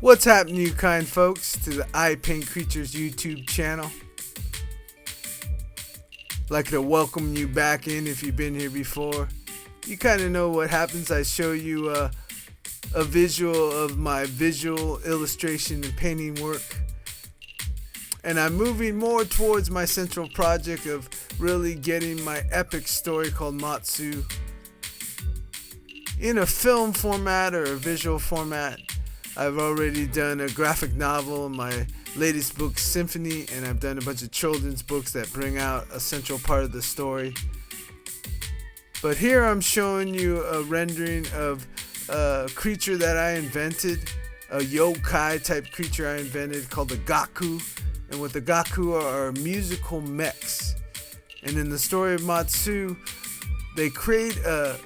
What's happening, you kind folks, to the Creatures YouTube channel? I'd like to welcome you back in if you've been here before. You kind of know what happens. I show you a visual of my visual illustration and painting work. And I'm moving more towards my central project of really getting my epic story called MATSU in a film format or a visual format. I've already done a graphic novel, my latest book, Symphony, and I've done a bunch of children's books that bring out a central part of the story. But here I'm showing you a rendering of a creature that I invented, a yokai type creature I invented called the Gaku. And what the Gaku are musical mechs. And in the story of MATSU, they create a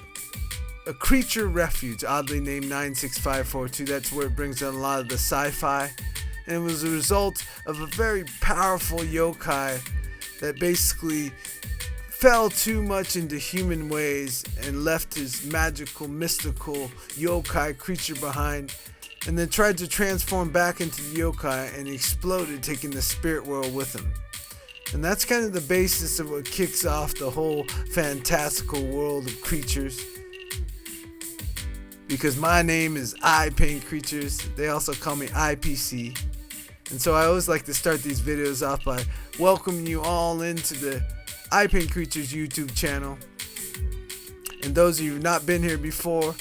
creature refuge, oddly named 96542. That's where it brings in a lot of the sci-fi. And it was a result of a very powerful yokai that basically fell too much into human ways and left his magical, mystical yokai creature behind, and then tried to transform back into the yokai, and he exploded, taking the spirit world with him. And that's kind of the basis of what kicks off the whole fantastical world of creatures. Because my name is Ipaintcreatures, they also call me IPC. And so I always like to start these videos off by welcoming you all into the Ipaintcreatures YouTube channel. And those of you who've not been here before,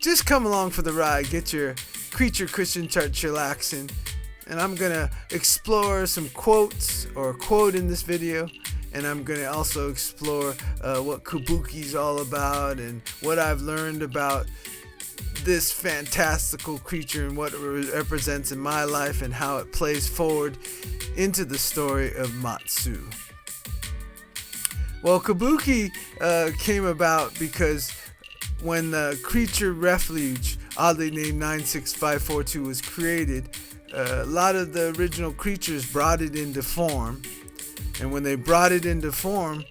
just come along for the ride. Get your creature Christian chart chillaxing. And I'm going to explore some quotes or a quote in this video. And I'm going to also explore what Kabooki is all about and what I've learned about this fantastical creature and what it represents in my life and how it plays forward into the story of MATSU. Well, Kabooki came about because when the creature refuge, oddly named 96542, was created, a lot of the original creatures brought it into form. And when they brought it into form,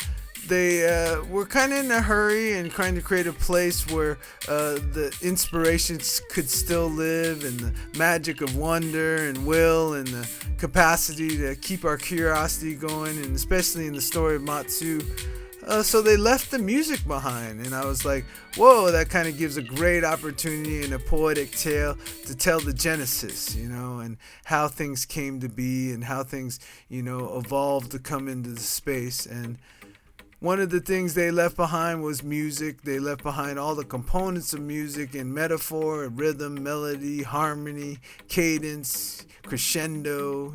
they were kind of in a hurry and trying to create a place where the inspirations could still live, and the magic of wonder and will and the capacity to keep our curiosity going, and especially in the story of MATSU. So they left the music behind, and I was like, whoa, that kind of gives a great opportunity and a poetic tale to tell the genesis, and how things came to be and how things, evolved to come into the space. And one of the things they left behind was music. They left behind all the components of music and metaphor, rhythm, melody, harmony, cadence, crescendo,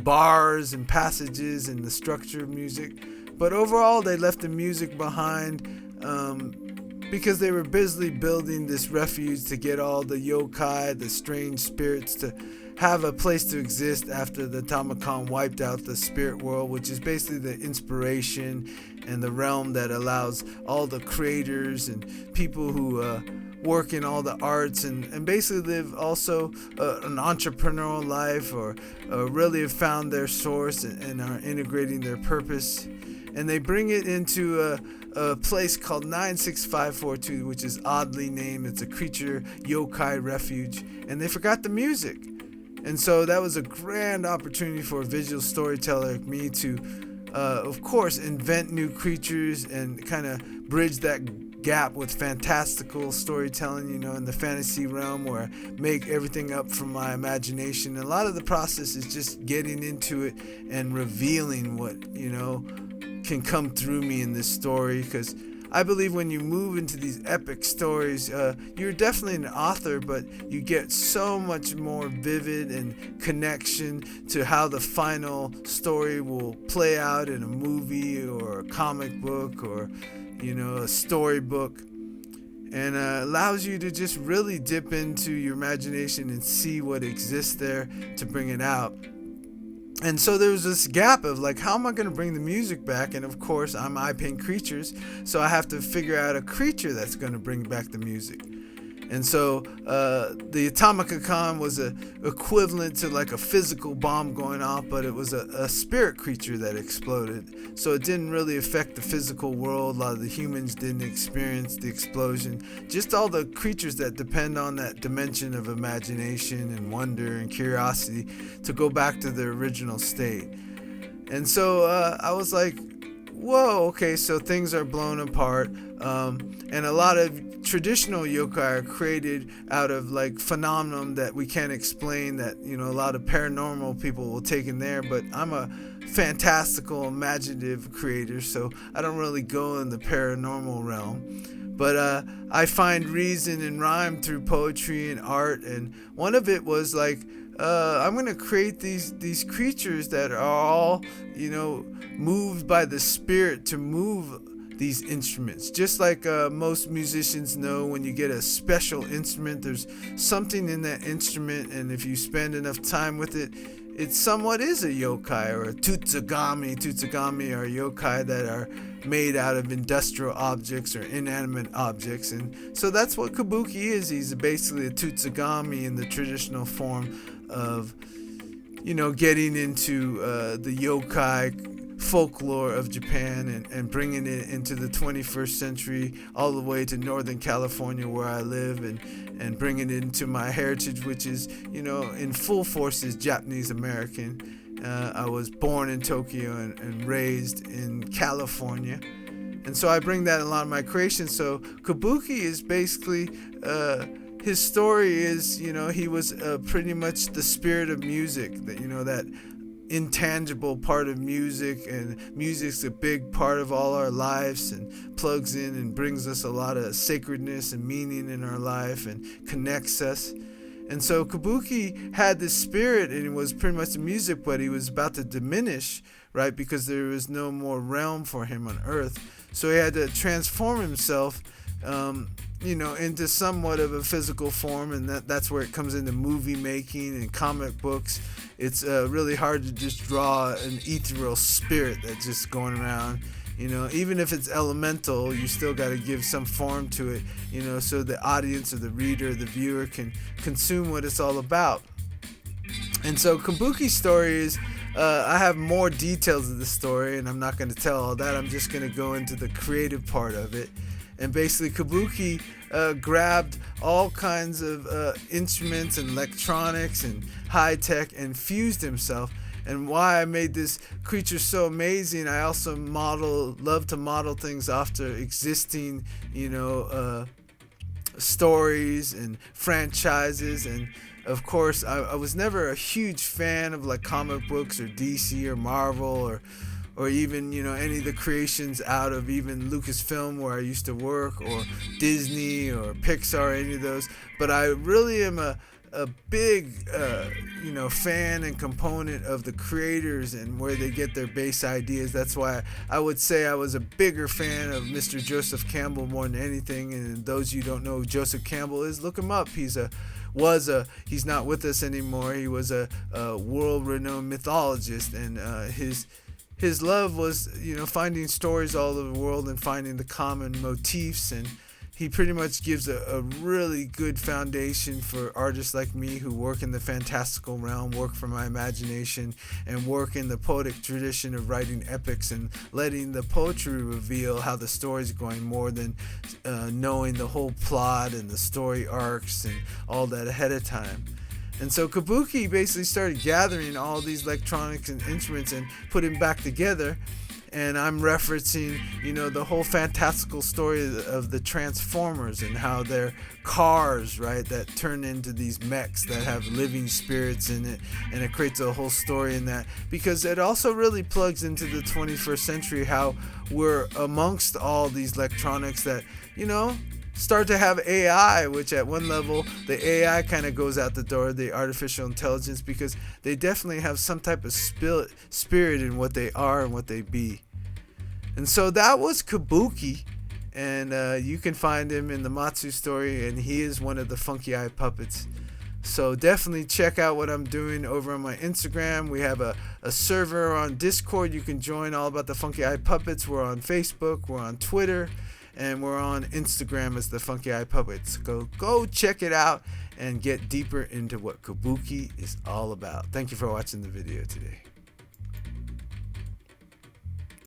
bars and passages and the structure of music. But overall, they left the music behind because they were busily building this refuge to get all the yokai, the strange spirits, to have a place to exist after the Tamacon wiped out the spirit world, which is basically the inspiration and the realm that allows all the creators and people who work in all the arts and basically live also an entrepreneurial life, or really have found their source and are integrating their purpose. And they bring it into a place called 96542, which is oddly named. It's a creature yokai refuge, and they forgot the music. And so that was a grand opportunity for a visual storyteller like me to, of course, invent new creatures and kind of bridge that gap with fantastical storytelling, in the fantasy realm, where I make everything up from my imagination. And a lot of the process is just getting into it and revealing what, can come through me in this story, because I believe when you move into these epic stories, you're definitely an author, but you get so much more vivid and connection to how the final story will play out in a movie or a comic book or, a storybook, and allows you to just really dip into your imagination and see what exists there to bring it out. And so there was this gap of like, how am I going to bring the music back? And of course, I'm Ipaintcreatures, so I have to figure out a creature that's going to bring back the music. And so the Atomicacon was a equivalent to like a physical bomb going off, but it was a spirit creature that exploded. So it didn't really affect the physical world. A lot of the humans didn't experience the explosion. Just all the creatures that depend on that dimension of imagination and wonder and curiosity to go back to their original state. And so I was like, whoa, okay, so things are blown apart. And a lot of traditional yokai are created out of like phenomenon that we can't explain, that, you know, a lot of paranormal people will take in there. But I'm a fantastical, imaginative creator, so I don't really go in the paranormal realm. But I find reason and rhyme through poetry and art. And one of it was like, I'm going to create these creatures that are all, you know, moved by the spirit to move these instruments. Just like most musicians know, when you get a special instrument, there's something in that instrument, and if you spend enough time with it, it somewhat is a yokai or a tutsugami. Tutsugami are yokai that are made out of industrial objects or inanimate objects. And so that's what Kabooki is. He's basically a tutsugami in the traditional form of, you know, getting into the yokai folklore of Japan and bringing it into the 21st century, all the way to Northern California where I live, and bringing it into my heritage, which is, you know, in full force is Japanese American. I was born in Tokyo and raised in California, and so I bring that in a lot of my creations. So Kabooki is basically his story is, you know, he was pretty much the spirit of music, that, you know, that intangible part of music, and music's a big part of all our lives and plugs in and brings us a lot of sacredness and meaning in our life and connects us. And so Kabooki had this spirit, and it was pretty much the music, but he was about to diminish, right, because there was no more realm for him on earth. So he had to transform himself, you know, into somewhat of a physical form, and that's where it comes into movie making and comic books. It's really hard to just draw an ethereal spirit that's just going around. You know, even if it's elemental, you still got to give some form to it, you know, so the audience or the reader or the viewer can consume what it's all about. And so Kabooki's story is, I have more details of the story, and I'm not going to tell all that. I'm just going to go into the creative part of it. And basically, Kabooki grabbed all kinds of instruments and electronics and high tech and fused himself. And why I made this creature so amazing, I also love to model things after existing, you know, stories and franchises. And of course, I was never a huge fan of like comic books or DC or Marvel or even, you know, any of the creations out of even Lucasfilm where I used to work, or Disney or Pixar, any of those. But I really am a big, you know, fan and component of the creators and where they get their base ideas. That's why I would say I was a bigger fan of Mr. Joseph Campbell more than anything. And those of you who don't know who Joseph Campbell is, look him up. He's not with us anymore. He was a world-renowned mythologist, and his love was, you know, finding stories all over the world and finding the common motifs. And he pretty much gives a really good foundation for artists like me who work in the fantastical realm, work from my imagination, and work in the poetic tradition of writing epics and letting the poetry reveal how the story's going, more than knowing the whole plot and the story arcs and all that ahead of time. And so Kabooki basically started gathering all these electronics and instruments and putting back together. And I'm referencing, you know, the whole fantastical story of the Transformers and how they're cars, right, that turn into these mechs that have living spirits in it. And it creates a whole story in that, because it also really plugs into the 21st century, how we're amongst all these electronics that, you know, start to have AI, which at one level the AI kind of goes out the door, the artificial intelligence, because they definitely have some type of spirit in what they are and what they be. And so that was Kabooki, and you can find him in the MATSU story, and he is one of the Funky Eye Puppets. So definitely check out what I'm doing over on my Instagram. We have a server on Discord you can join, all about the Funky Eye Puppets. We're on Facebook, we're on Twitter. and we're on Instagram as the Funky Eye Puppets. Go check it out and get deeper into what Kabooki is all about. Thank you for watching the video today.